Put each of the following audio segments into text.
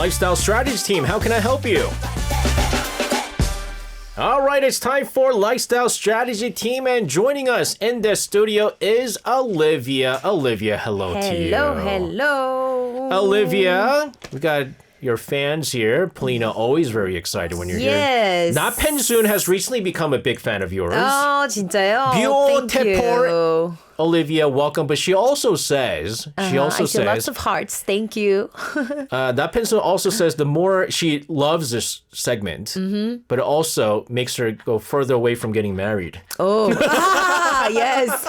Lifestyle Strategy Team. How can I help you? All right, it's time for Lifestyle Strategy Team, and joining us in the studio is Olivia. Olivia, hello to you. Hello. Olivia, we got your fans here. Polina, always very excited when you're Yes. here. 나펜순 has recently become a big fan of yours. 진짜요? Thank Beautiful. you. Olivia, welcome. But she also says, I see lots of hearts. Thank you. 나펜순 also says the more she loves this segment, but it also makes her go further away from getting married. Oh, yes.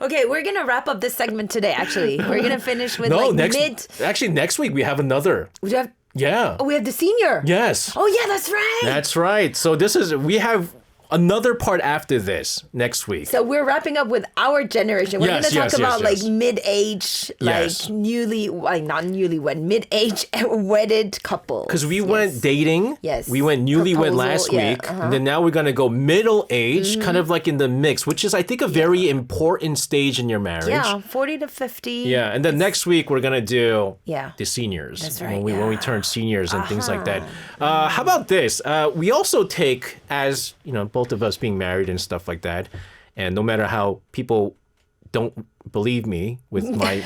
Okay, we're going to wrap up this segment today, actually. We're going to finish with next week we have another. We have, Yeah. we have the senior. Yes. Oh, yeah, that's right. That's right. So we have another part after this next week. So we're wrapping up with our generation. We're going to talk about like mid-age, not newlywed, mid-age wedded couples. Because we went dating. Yes. We went newlywed last week. And then now we're going to go middle-age, kind of like in the mix, which is, I think, a very important stage in your marriage. Yeah, 40 to 50. Yeah. And then next week, we're going to do the seniors. That's right. When we turn seniors and things like that. How about this? We also take, as, both of us being married and stuff like that, and no matter how people don't believe me with my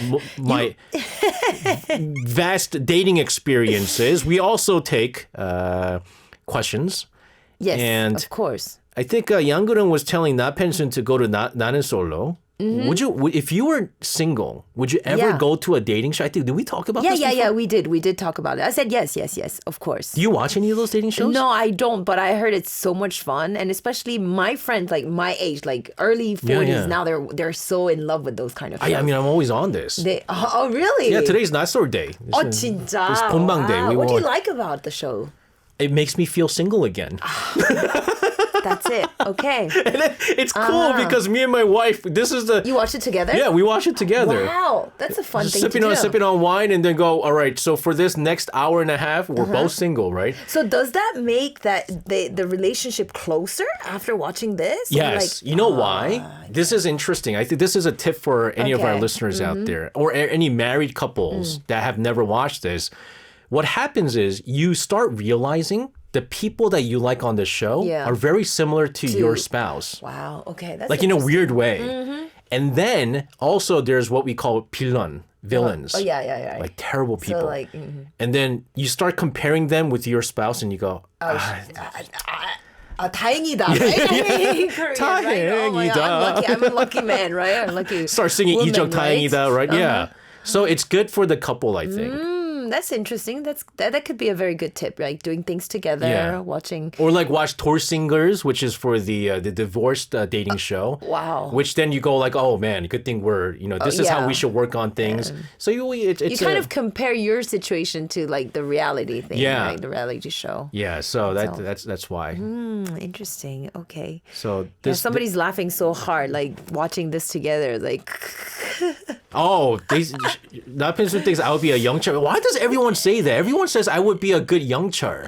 vast dating experiences, we also take questions. Yes, and of course. I think Yanguren was telling 나펜순 to go to 나는 솔로. Would you, if you were single, would you ever go to a dating show? I think, did we talk about this before? Yeah, we did. We did talk about it. I said yes, of course. Do you watch any of those dating shows? No, I don't, but I heard it's so much fun. And especially my friends, like my age, like early 40s, now they're so in love with those kind of shows. I mean, I'm always on this. Oh, really? Yeah, today's Nassor Day. 진짜? It's 본방 day. What do you like about the show? It makes me feel single again. That's it. Okay. And it's cool because me and my wife, You watched it together? Yeah, we watch it together. Wow. That's a fun thing to do. Sipping on wine and then go, all right, so for this next hour and a half, we're both single, right? So does that make the relationship closer after watching this? Yes. You know why? This is interesting. I think this is a tip for any of our listeners out there or any married couples that have never watched this. What happens is you start realizing the people that you like on the show are very similar to your spouse. Wow. Okay. That's like in a weird way. And then also there's what we call villains. Oh, yeah. Like terrible people. So like, And then you start comparing them with your spouse and you go, 다행이다. Right? 다행이다. Oh my God, I'm a lucky man, right? I'm lucky. Start singing woman, 이적 다행이다, right? Uh-huh. Yeah. So it's good for the couple, I think. That's interesting. That could be a very good tip, like doing things together, watching. Or like watch Torsingers, which is for the divorced dating show. Wow. Which then you go like, oh man, good thing we're, this is how we should work on things. So it's you kind of compare your situation to like the reality thing, right? The reality show. Yeah, so that's why. Interesting. Okay. So somebody's laughing so hard, like watching this together, like. Oh, 나펜순 thinks I would be a young char. Why does everyone say that? Everyone says I would be a good young char.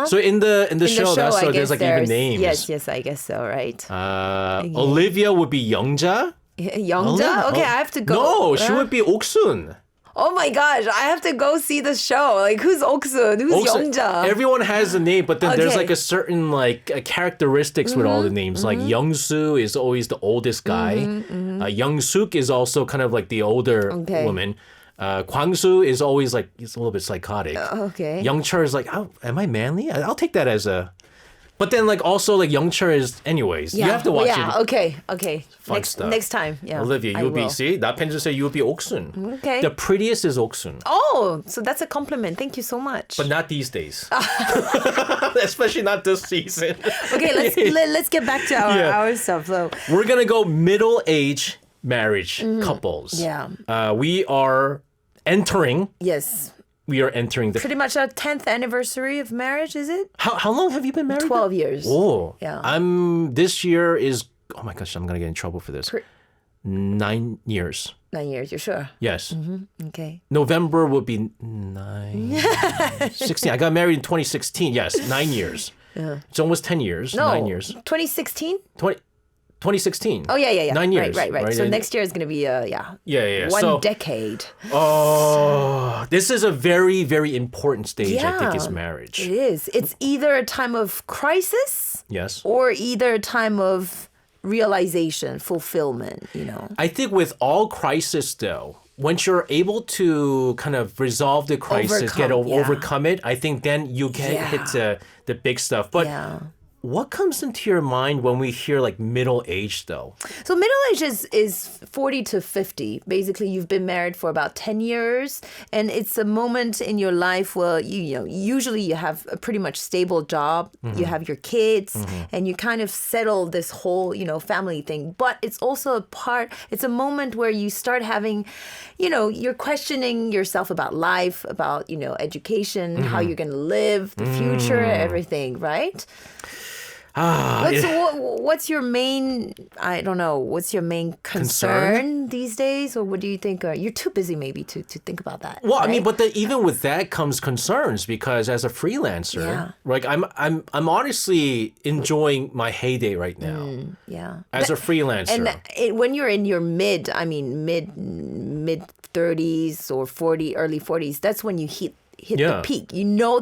So in the show, there's like even names. Yes, I guess so, right? Olivia would be 영자. 영자? Okay, I have to go. No, she would be 옥순. Oh my gosh, I have to go see the show. Like, who's Oksun? Who's Youngja? Everyone has a name, but then there's like a certain characteristics with all the names. Like Youngsu is always the oldest guy. Youngsuk is also kind of like the older woman. Kwangsu is always like, he's a little bit psychotic. Okay. Youngchur is like, oh, am I manly? I'll take that as a... But then also Youngchur is, anyways, you have to watch it. Yeah, okay. Fun stuff. Next time, yeah. Olivia, you'll be, see? 나펜순 say you will be Oksun. Okay. The prettiest is Oksun. Oh, so that's a compliment. Thank you so much. But not these days. Especially not this season. Okay, let's get back to our stuff. So we're going to go middle-age marriage couples. Yeah. We are entering... Yes. We are entering the... Pretty much our 10th anniversary of marriage, is it? How long have you been married? 12 years. Oh. Yeah. This year is... Oh my gosh, I'm going to get in trouble for this. 9 years. 9 years, you're sure? Yes. Okay. November will be 16. I got married in 2016. Yes, 9 years. It's almost 10 years. No, 9 years. 2016? 2016. Oh, yeah. 9 years. Right. So next year is going to be, Yeah. one decade. Oh, this is a very, very important stage, I think, is marriage. It is. It's either a time of crisis Yes. or either a time of realization, fulfillment, I think with all crisis, though, once you're able to kind of resolve the crisis, overcome it, I think then you get hit the big stuff. But what comes into your mind when we hear like middle age, though? So middle age is 40 to 50. Basically, you've been married for about 10 years, and it's a moment in your life where usually you have a pretty much stable job, you have your kids, and you kind of settle this whole family thing. But it's also it's a moment where you start having, you're questioning yourself about life, about education, how you're going to live, the future, everything, right? What's your main, what's your main concern these days? Or what do you think? You're too busy maybe to think about that. Well, right? I mean, but even with that comes concerns because as a freelancer, like I'm honestly enjoying my heyday right now. As a freelancer. And when you're in your mid 30s or early 40s, that's when you hit the peak.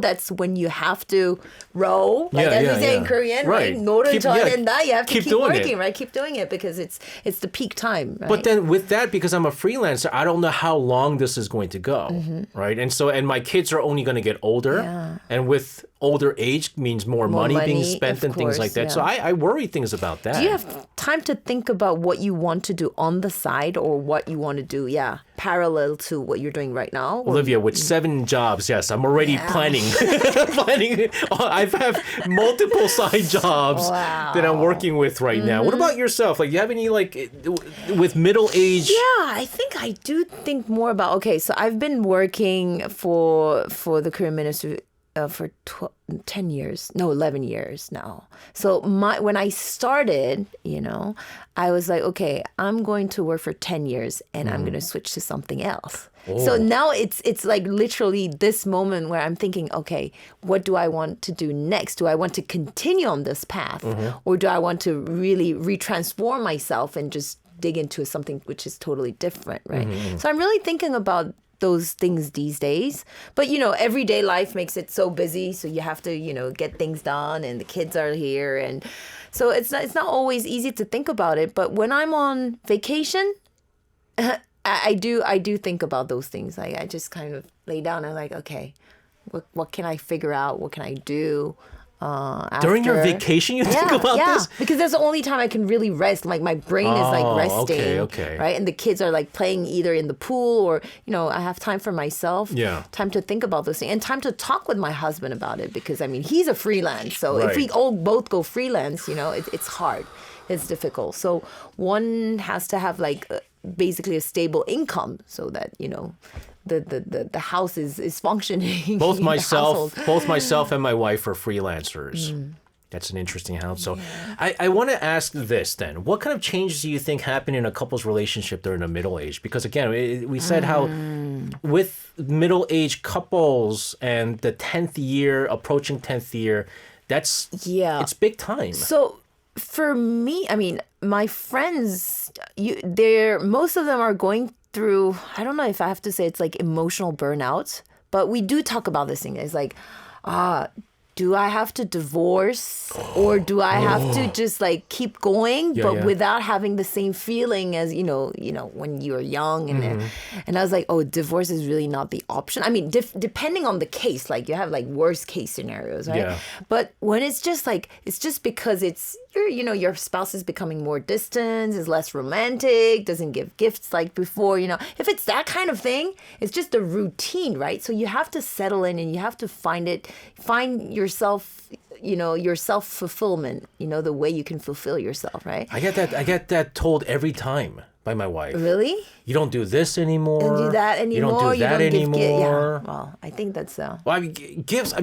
That's when you have to row, as we say in Korean, right? 노른자는다. You have to keep working, right? Keep doing it because it's the peak time, right? But then with that, because I'm a freelancer, I don't know how long this is going to go, right? And my kids are only going to get older, and with older age means more money being spent and things like that. So I worry things about that. Do you have time to think about what you want to do on the side or what you want to do, parallel to what you're doing right now? Olivia, with 7 jobs, yes, I'm already planning. I have multiple side jobs that I'm working with right now. What about yourself? Like, do you have any, with middle age? Yeah, I think I do think more about, so I've been working for the Korean Ministry for 10 years, no, 11 years now. So when I started, I was like, okay, I'm going to work for 10 years and I'm going to switch to something else. Oh. So now it's like literally this moment where I'm thinking, okay, what do I want to do next? Do I want to continue on this path or do I want to really retransform myself and just dig into something which is totally different, right? So I'm really thinking about those things these days. But, everyday life makes it so busy. So you have to, get things done and the kids are here. And so it's not always easy to think about it. But when I'm on vacation, I do think about those things. Like I just kind of lay down and I'm like, okay, what can I figure out? What can I do? During your vacation, you think about this? Because that's the only time I can really rest. Like my brain is like resting, okay. right? And the kids are like playing either in the pool or I have time for myself. Time to think about those things and time to talk with my husband about it because he's a freelance. So if we all both go freelance, it's hard, it's difficult. So one has to have basically a stable income so that the house is functioning. Both myself and my wife are freelancers. That's an interesting house. So I want to ask this then. What kind of changes do you think happen in a couple's relationship during the middle age? Because again, we said how with middle-aged couples and the 10th year, approaching 10th year, it's big time. So for me, my friends, most of them are going through, I don't know if I have to say it's like emotional burnout, but we do talk about this thing. It's like, do I have to divorce or do I have to just keep going, without having the same feeling as, when you were young and I was like, divorce is really not the option. Depending on the case, you have worst case scenarios, right? Yeah. But when it's just because it's, your spouse is becoming more distant, is less romantic, doesn't give gifts like before, if it's that kind of thing, it's just a routine, right? So you have to settle in and you have to find yourself, your self-fulfillment, the way you can fulfill yourself, right? I get that told every time by my wife. Really? You don't do this anymore. Don't do that anymore. You don't do that anymore. Well, I think that's gifts,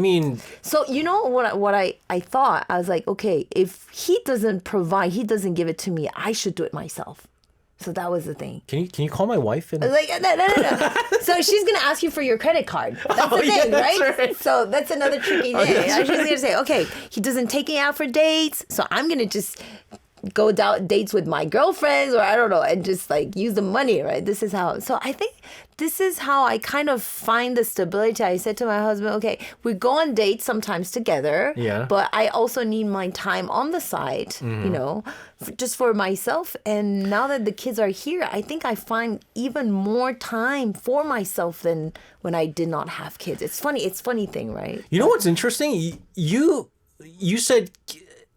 So what I thought, I was like, okay, if he doesn't provide, he doesn't give it to me, I should do it myself. So that was the thing. Can you call my wife? I was like, no. So she's going to ask you for your credit card. That's the thing, right? So that's another tricky thing. She's going to say, okay, he doesn't take me out for dates, so I'm going to just go dates with my girlfriends, or I don't know, and just like use the money, right? This is how. So I think this is how I kind of find the stability. I said to my husband, okay, we go on dates sometimes together, but I also need my time on the side, you know, just for myself. And now that the kids are here, I think I find even more time for myself than when I did not have kids. It's funny thing, right? You know what's interesting? You said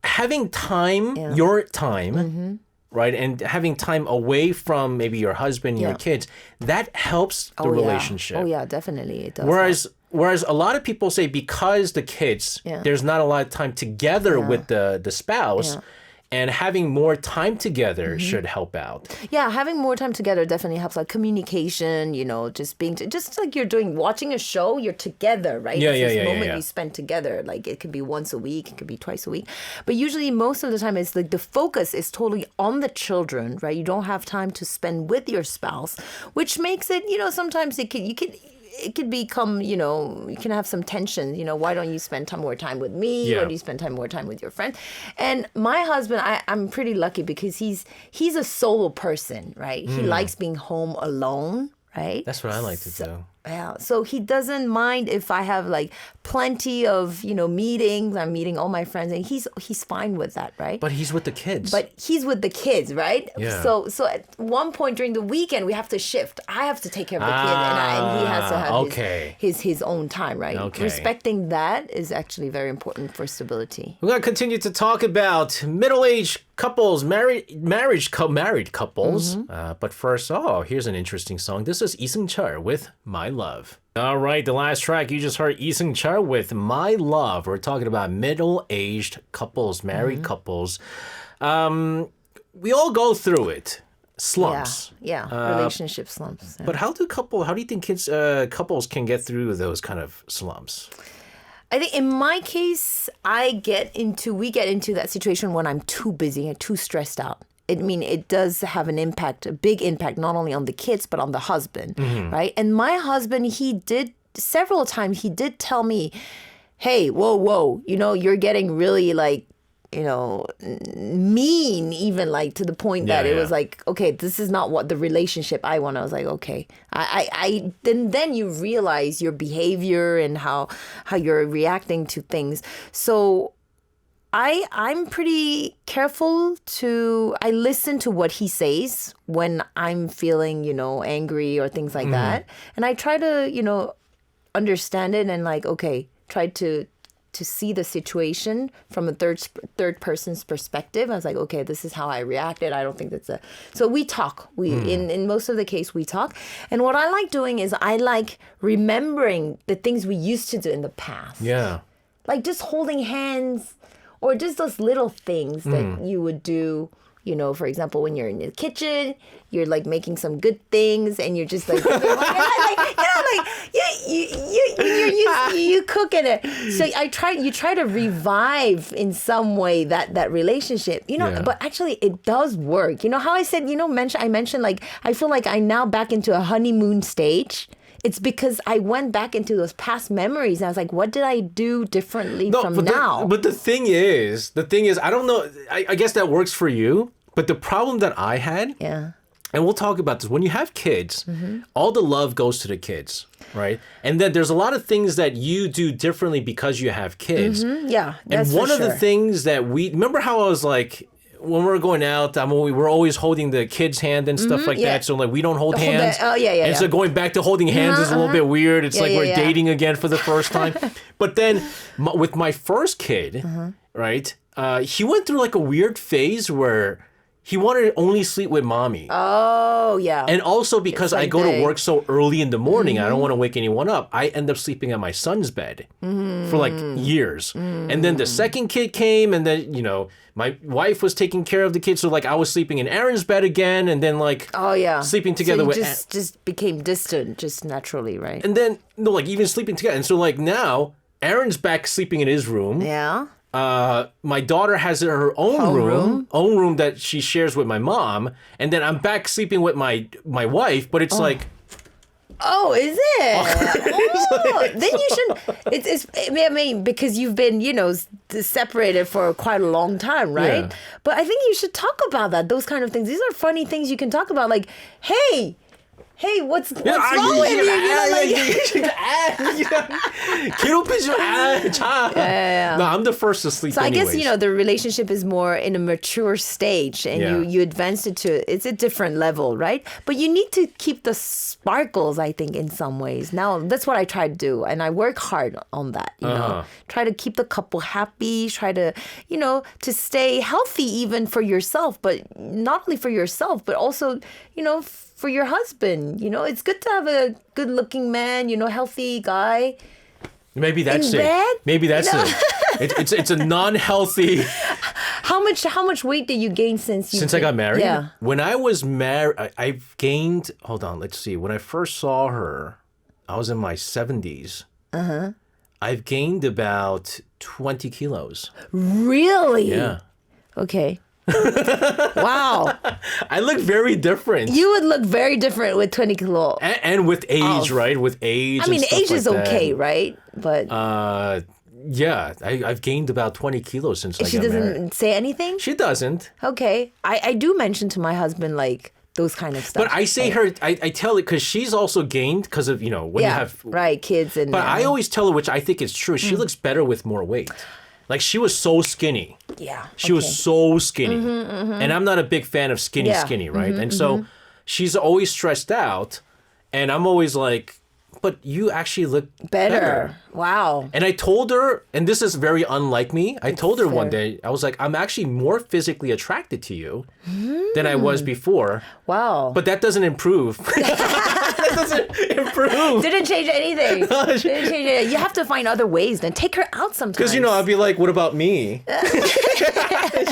having time, your time, right? And having time away from maybe your husband, your kids, that helps the relationship. Oh, yeah, definitely. It does. Whereas a lot of people say because the kids, there's not a lot of time together with the spouse. And having more time together should help out. Yeah, having more time together definitely helps. Like communication, you know, just like you're watching a show, you're together, right? This moment you spend together. Like it could be once a week, it could be twice a week. But usually most of the time it's like the focus is totally on the children, right? You don't have time to spend with your spouse, which makes it, you know, sometimes it could become, you know, you can have some tension. You know, why don't you spend more time with me? Or do you spend more time with your friend? And my husband, I'm pretty lucky because he's a solo person, right? He likes being home alone, right? That's what I like to do. Yeah, so he doesn't mind if I have like plenty of, you know, meetings. I'm meeting all my friends, and he's fine with that, right? But he's with the kids. Right? Yeah. So at one point during the weekend, we have to shift. I have to take care of the kid, and he has to have his own time, right? Okay. Respecting that is actually very important for stability. We're going to continue to talk about middle-aged couples, married couples. But first, here's an interesting song. This is Ih Seung-cheol with My Love. All right, the last track you just heard, Ih Seung-cheol with My Love. We're talking about middle-aged couples, married couples. We all go through it. Slumps. Yeah, relationship slumps. Yeah. But how do you think couples can get through those kind of slumps? I think in my case, we get into that situation when I'm too busy and too stressed out. It does have a big impact, not only on the kids, but on the husband, right? And my husband, several times, he did tell me, hey, whoa, you know, you're getting really like, you know, mean, even like to the point that it was like, okay, this is not what the relationship I want. I was like, okay, then you realize your behavior and how you're reacting to things. So I'm pretty careful I listen to what he says when I'm feeling, you know, angry or things like that. And I try to, you know, understand it and like, okay, try to see the situation from a third person's perspective. I was like, okay, this is how I reacted. I don't think so we talk. In most of the case we talk. And what I like doing is I like remembering the things we used to do in the past. Yeah. Like just holding hands or just those little things that you would do. You know, for example, when you're in the kitchen, you're like making some good things, and you're just like, you cook it. So you try to revive in some way that relationship. You know, but actually it does work. You know how I said, you know, I mentioned like I feel like I'm now back into a honeymoon stage. It's because I went back into those past memories. And I was like, what did I do differently from now? But the thing is, I don't know. I guess that works for you. But the problem that I had, and we'll talk about this, when you have kids, all the love goes to the kids, right? And then there's a lot of things that you do differently because you have kids. Yeah, that's and one of the things that remember how I was like, when we're going out, we're always holding the kids' hand and stuff like that. So like we don't hold hands. And so going back to holding hands is a little bit weird. It's like we're dating again for the first time. But then with my first kid, right, he went through like a weird phase where he wanted to only sleep with mommy. Oh, yeah. And also because I go to work so early in the morning, I don't want to wake anyone up. I end up sleeping at my son's bed for like years. And then the second kid came, and then, you know, my wife was taking care of the kids. So like I was sleeping in Aaron's bed again, and then like sleeping together so just became distant just naturally, right? And then, no, like even sleeping together. And so like now Aaron's back sleeping in his room. Yeah. My daughter has her own room that she shares with my mom, and then I'm back sleeping with my wife. But it's like Oh, is it? Then you should. I mean, because you've been, separated for quite a long time, right? Yeah. But I think you should talk about that. Those kind of things. These are funny things you can talk about. Like, hey, what's wrong with you? 괴롭히지 마. 자. No, I'm the first to sleep. So anyways. I guess the relationship is more in a mature stage, and you advance it to it's a different level, right? But you need to keep the sparkles, I think, in some ways. Now that's what I try to do, and I work hard on that. Try to keep the couple happy. Try to to stay healthy even for yourself, but not only for yourself, but also for your husband. It's good to have a good-looking man, healthy guy. Maybe that's in it. bed? Maybe that's it. It's a non-healthy. How much weight did you gain since I got married? Yeah. When I was married, I've gained. Hold on, let's see. When I first saw her, I was in my 70s. I've gained about 20 kilos. Really? Yeah. Okay. Wow. I look very different. You would look very different with 20 kilos. And with age, right? With age. I mean, and stuff age is like okay, that. right? But yeah, I've gained about 20 kilos since I got married. She doesn't say anything? She doesn't. Okay. I do mention to my husband, like, those kind of stuff. But I say I tell it because she's also gained because of, when you have... right, kids. And But I always tell her, which I think is true, she looks better with more weight. Like, she was so skinny. Yeah. She was so skinny. And I'm not a big fan of skinny, right? And so she's always stressed out. And I'm always like, but you actually look better. Wow. And I told her, and this is very unlike me, I told her one day, I was like, I'm actually more physically attracted to you than I was before. Wow. But that doesn't improve. That doesn't improve. Didn't change anything. Didn't change anything. You have to find other ways. Then take her out sometimes. Because, I'd be like, what about me?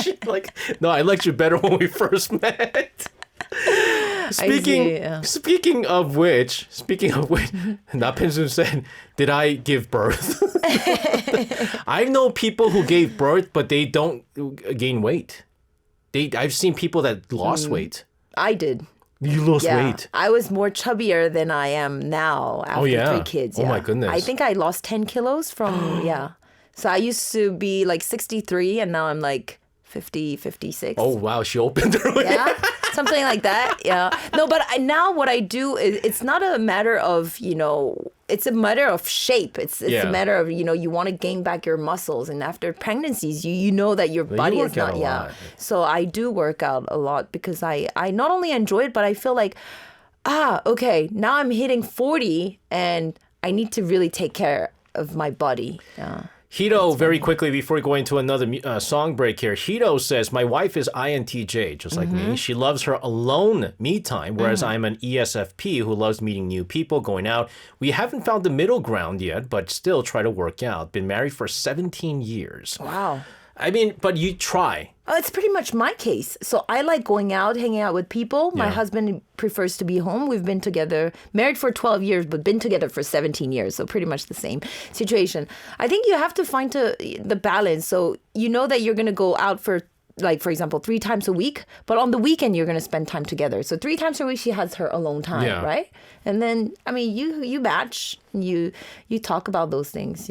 She'd be like, no, I liked you better when we first met. Speaking of which, 나펜순 said, did I give birth? I know people who gave birth, but they don't gain weight. I've seen people that lost weight. I did. You lost weight. I was more chubbier than I am now after 3 kids. Oh my goodness. I think I lost 10 kilos from, So I used to be like 63 and now I'm like 50, 56. Oh wow, she opened her way. Yeah, something like that. Yeah. No, but now what I do is it's not a matter of, it's a matter of shape. It's a matter of, you want to gain back your muscles. And after pregnancies, you know that your body is not, So I do work out a lot because I not only enjoy it, but I feel like, okay, now I'm hitting 40 and I need to really take care of my body. Yeah. Hito, very quickly before going to another song break here, Hito says, my wife is INTJ, just like me. She loves her alone me time, whereas I'm an ESFP who loves meeting new people, going out. We haven't found the middle ground yet, but still try to work out. Been married for 17 years. Wow. I mean, but you try. It's pretty much my case. So I like going out, hanging out with people. My husband prefers to be home. We've been together, married for 12 years, but been together for 17 years. So pretty much the same situation. I think you have to find the balance. So you know that you're going to go out for, like, for example, 3 times a week. But on the weekend, you're going to spend time together. So 3 times a week, she has her alone time, right? And then, I mean, you match. You talk about those things,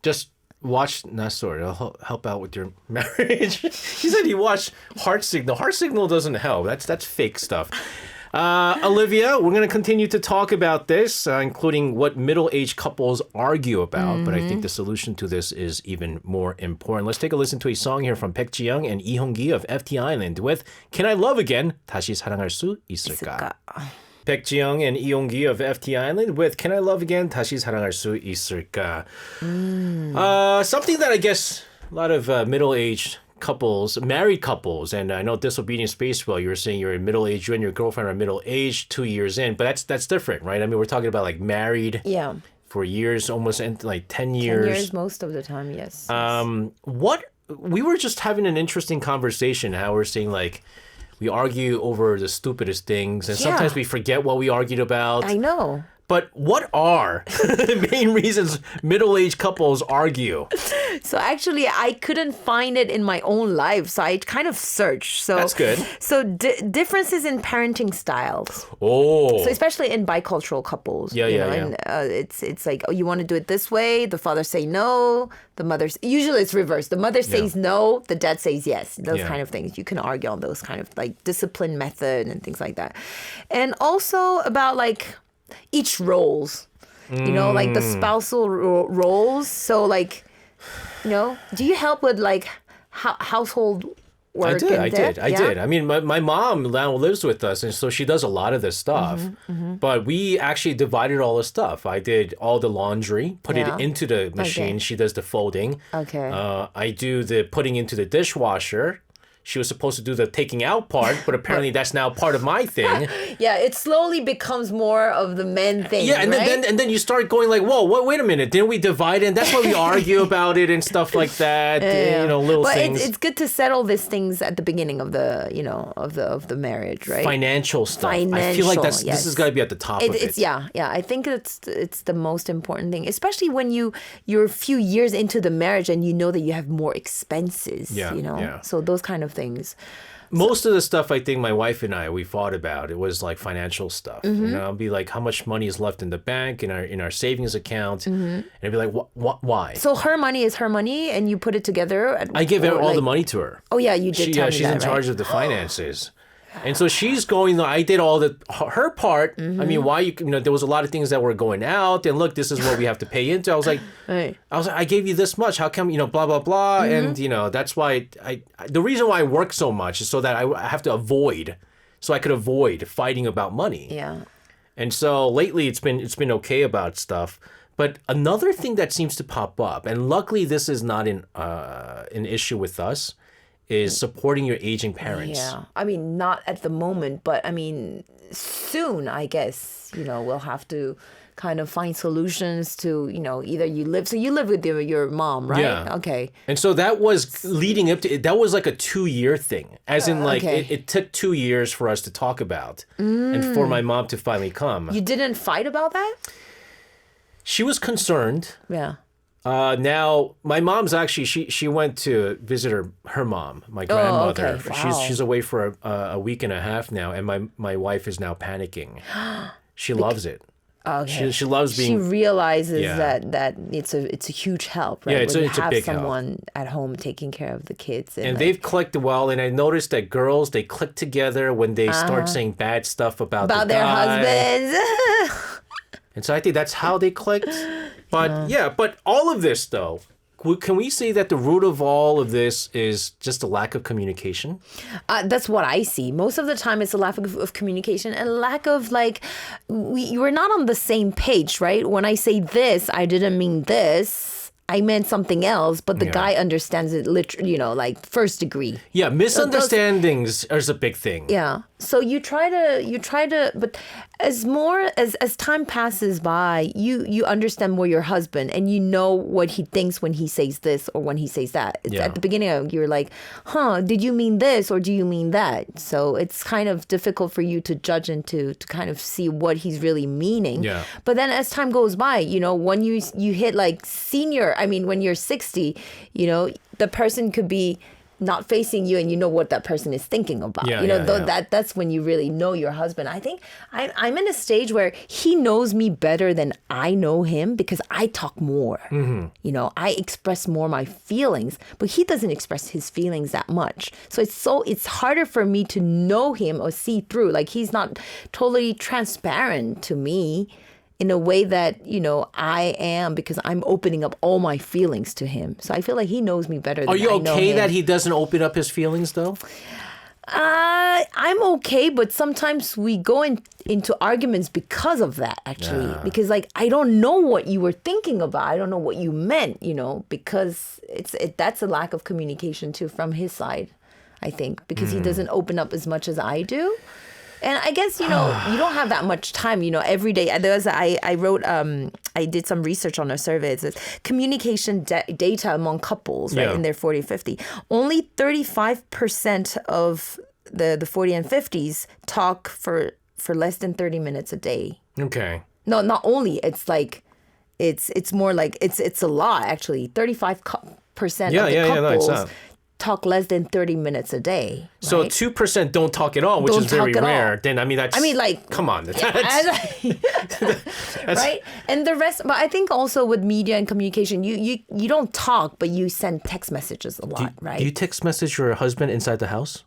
Just... watch Nasor. It'll help out with your marriage. He said he watched Heart Signal. Heart Signal doesn't help. That's fake stuff. Olivia, we're going to continue to talk about this, including what middle-aged couples argue about. But I think the solution to this is even more important. Let's take a listen to a song here from 백지영 and Ih of FT Island with Can I Love Again? 다시 사랑할 수 있을까? 백지영 and Ih of FT Island with Can I Love Again? 다시 사랑할 수 있을까? Something that I guess a lot of middle-aged couples, married couples, and I know Disobedient Spacewell, you were saying you're middle-aged, you and your girlfriend are middle-aged 2 years in, but that's different, right? I mean, we're talking about like married for years, almost like 10 years. 10 years most of the time, yes. We were just having an interesting conversation, how we're saying like, we argue over the stupidest things, and sometimes we forget what we argued about. I know. But what are the main reasons middle-aged couples argue? So actually, I couldn't find it in my own life, so I kind of searched. So that's good. So differences in parenting styles. Oh. So especially in bicultural couples. Yeah. And it's like, oh, you want to do it this way. The father say no. The mother usually it's reversed. The mother says no. The dad says yes. Those kind of things. You can argue on those kind of like discipline method and things like that. And also about like each roles. Like the spousal roles. So like, do you help with like household work? I did. I mean, my mom now lives with us, and so she does a lot of this stuff. But we actually divided all the stuff. I did all the laundry, put it into the machine. Okay. She does the folding. Okay. I do the putting into the dishwasher. She was supposed to do the taking out part, but apparently that's now part of my thing. Yeah, it slowly becomes more of the men thing. Yeah, and right? then you start going like, whoa, wait a minute, didn't we divide it? And that's why we argue about it and stuff like that. Little things. But it's good to settle these things at the beginning of the of the marriage, right? Financial stuff. I feel like this has got to be at the top of it. Yeah. I think it's the most important thing, especially when you're a few years into the marriage and you know that you have more expenses. Yeah. So those kind of things. Most of the stuff I think my wife and I we fought about it was like financial stuff. It'd be like how much money is left in the bank in our savings account, and it'd be like why? So her money is her money, and you put it together. I give all the money to her. Oh yeah, you did. She's in charge of the finances. And so she's going, I did all her part. I mean, why there was a lot of things that were going out, and look, this is what we have to pay into. I was like, I gave you this much. How come, blah, blah, blah. And, that's why the reason why I work so much is so that I have to avoid fighting about money. Yeah. And so lately it's been okay about stuff. But another thing that seems to pop up, and luckily this is not an issue with us, is supporting your aging parents. Yeah. I mean, not at the moment, but I mean, soon, I guess, we'll have to kind of find solutions to, either you live with your mom, right? Yeah. Okay. And so that was leading up to, that was like a 2-year thing. As in like, it took 2 years for us to talk about and for my mom to finally come. You didn't fight about that? She was concerned. Yeah. Now my mom's actually she went to visit her mom, my grandmother. Oh, okay. Wow. She's away for a week and a half now, and my wife is now panicking. She loves it. Okay. She loves being. She realizes that it's a huge help, right? Yeah, it's when a you have big someone help. at home taking care of the kids, and they've clicked well. And I noticed that girls they click together when they start saying bad stuff about the their guy. husbands. And so I think that's how they clicked. But but all of this though, can we say that the root of all of this is just a lack of communication? That's what I see. Most of the time it's a lack of communication and lack of like, we're not on the same page, right? When I say this, I didn't mean this. I meant something else, but the guy understands it literally, like first degree. Yeah, misunderstandings is a big thing. Yeah. So you try to, but as time passes by, you understand more your husband and you know what he thinks when he says this or when he says that. At the beginning, you're like, did you mean this or do you mean that? So it's kind of difficult for you to judge and to kind of see what he's really meaning. Yeah. But then as time goes by, when you hit like when you're 60, the person could be not facing you and you know what that person is thinking about. That's when you really know your husband. I think I'm in a stage where he knows me better than I know him because I talk more. I express more my feelings, but he doesn't express his feelings that much. So it's harder for me to know him or see through. Like he's not totally transparent to me in a way that, I am because I'm opening up all my feelings to him. So I feel like he knows me better than I know him. Are you okay that he doesn't open up his feelings, though? I'm okay, but sometimes we go into arguments because of that, actually. Yeah. Because, I don't know what you were thinking about. I don't know what you meant, because that's a lack of communication, too, from his side, I think. Because he doesn't open up as much as I do. And I guess, you don't have that much time, every day. I wrote, I did some research on a survey. It says communication data among couples, right, in their 40, 50. Only 35% of the 40 and 50s talk for less than 30 minutes a day. Okay. No, not only. It's like, it's more like, it's a lot actually. 35% of the couples talk less than 30 minutes a day. Right? So 2% don't talk at all, which is very rare. Then that's. Come on. Right? And the rest, but I think also with media and communication, you don't talk, but you send text messages a lot, right? Do you text message your husband inside the house?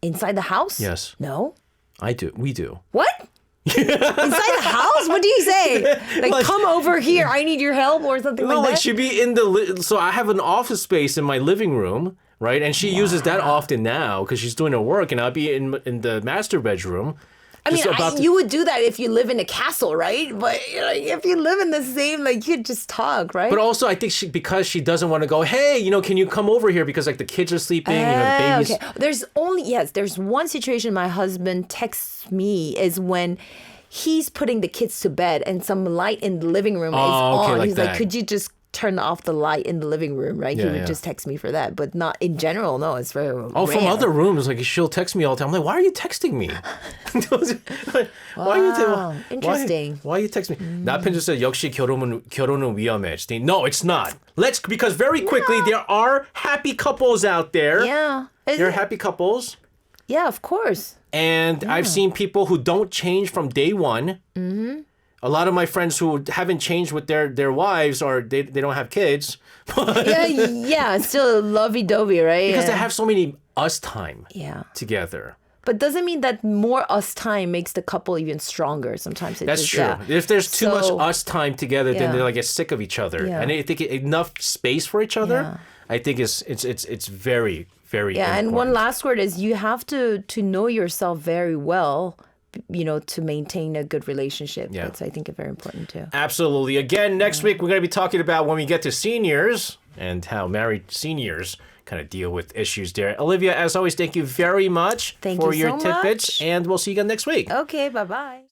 Inside the house? Yes. No. I do. We do. What? Inside the house? What do you say? Like, come over here. I need your help or something like that? No, she'd be in so I have an office space in my living room, right? And she uses that often now because she's doing her work, and I'll be in the master bedroom. I mean, you would do that if you live in a castle, right? But if you live in the same, you just talk, right? But also, I think because she doesn't want to go, hey, can you come over here? Because the kids are sleeping, the babies. Okay. There's one situation my husband texts me is when he's putting the kids to bed and some light in the living room is on. He's like, could you just turn off the light in the living room, right? He would just text me for that, but not in general. No, it's very rare. From other rooms, she'll text me all the time. I'm like, why are you texting me? Interesting. Why are you texting me? 남편 just said, 역시 결혼은 위험해. No, it's not. Because very quickly, there are happy couples out there. Yeah. There are happy couples. Yeah, of course. And I've seen people who don't change from day one. Mm-hmm. A lot of my friends who haven't changed with their wives or they don't have kids. Still lovey-dovey, right? Because they have so many us time together. But doesn't mean that more us time makes the couple even stronger. Sometimes that's true. Yeah. If there's too much us time together, then they get sick of each other. Yeah. And I think enough space for each other, I think it's very, very important. And one last word is you have to know yourself very well, to maintain a good relationship. Yeah. That's, I think, very important too. Absolutely. Again, next week, we're going to be talking about when we get to seniors and how married seniors kind of deal with issues there. Olivia, as always, thank you very much for your tidbits. And we'll see you again next week. Okay, bye-bye.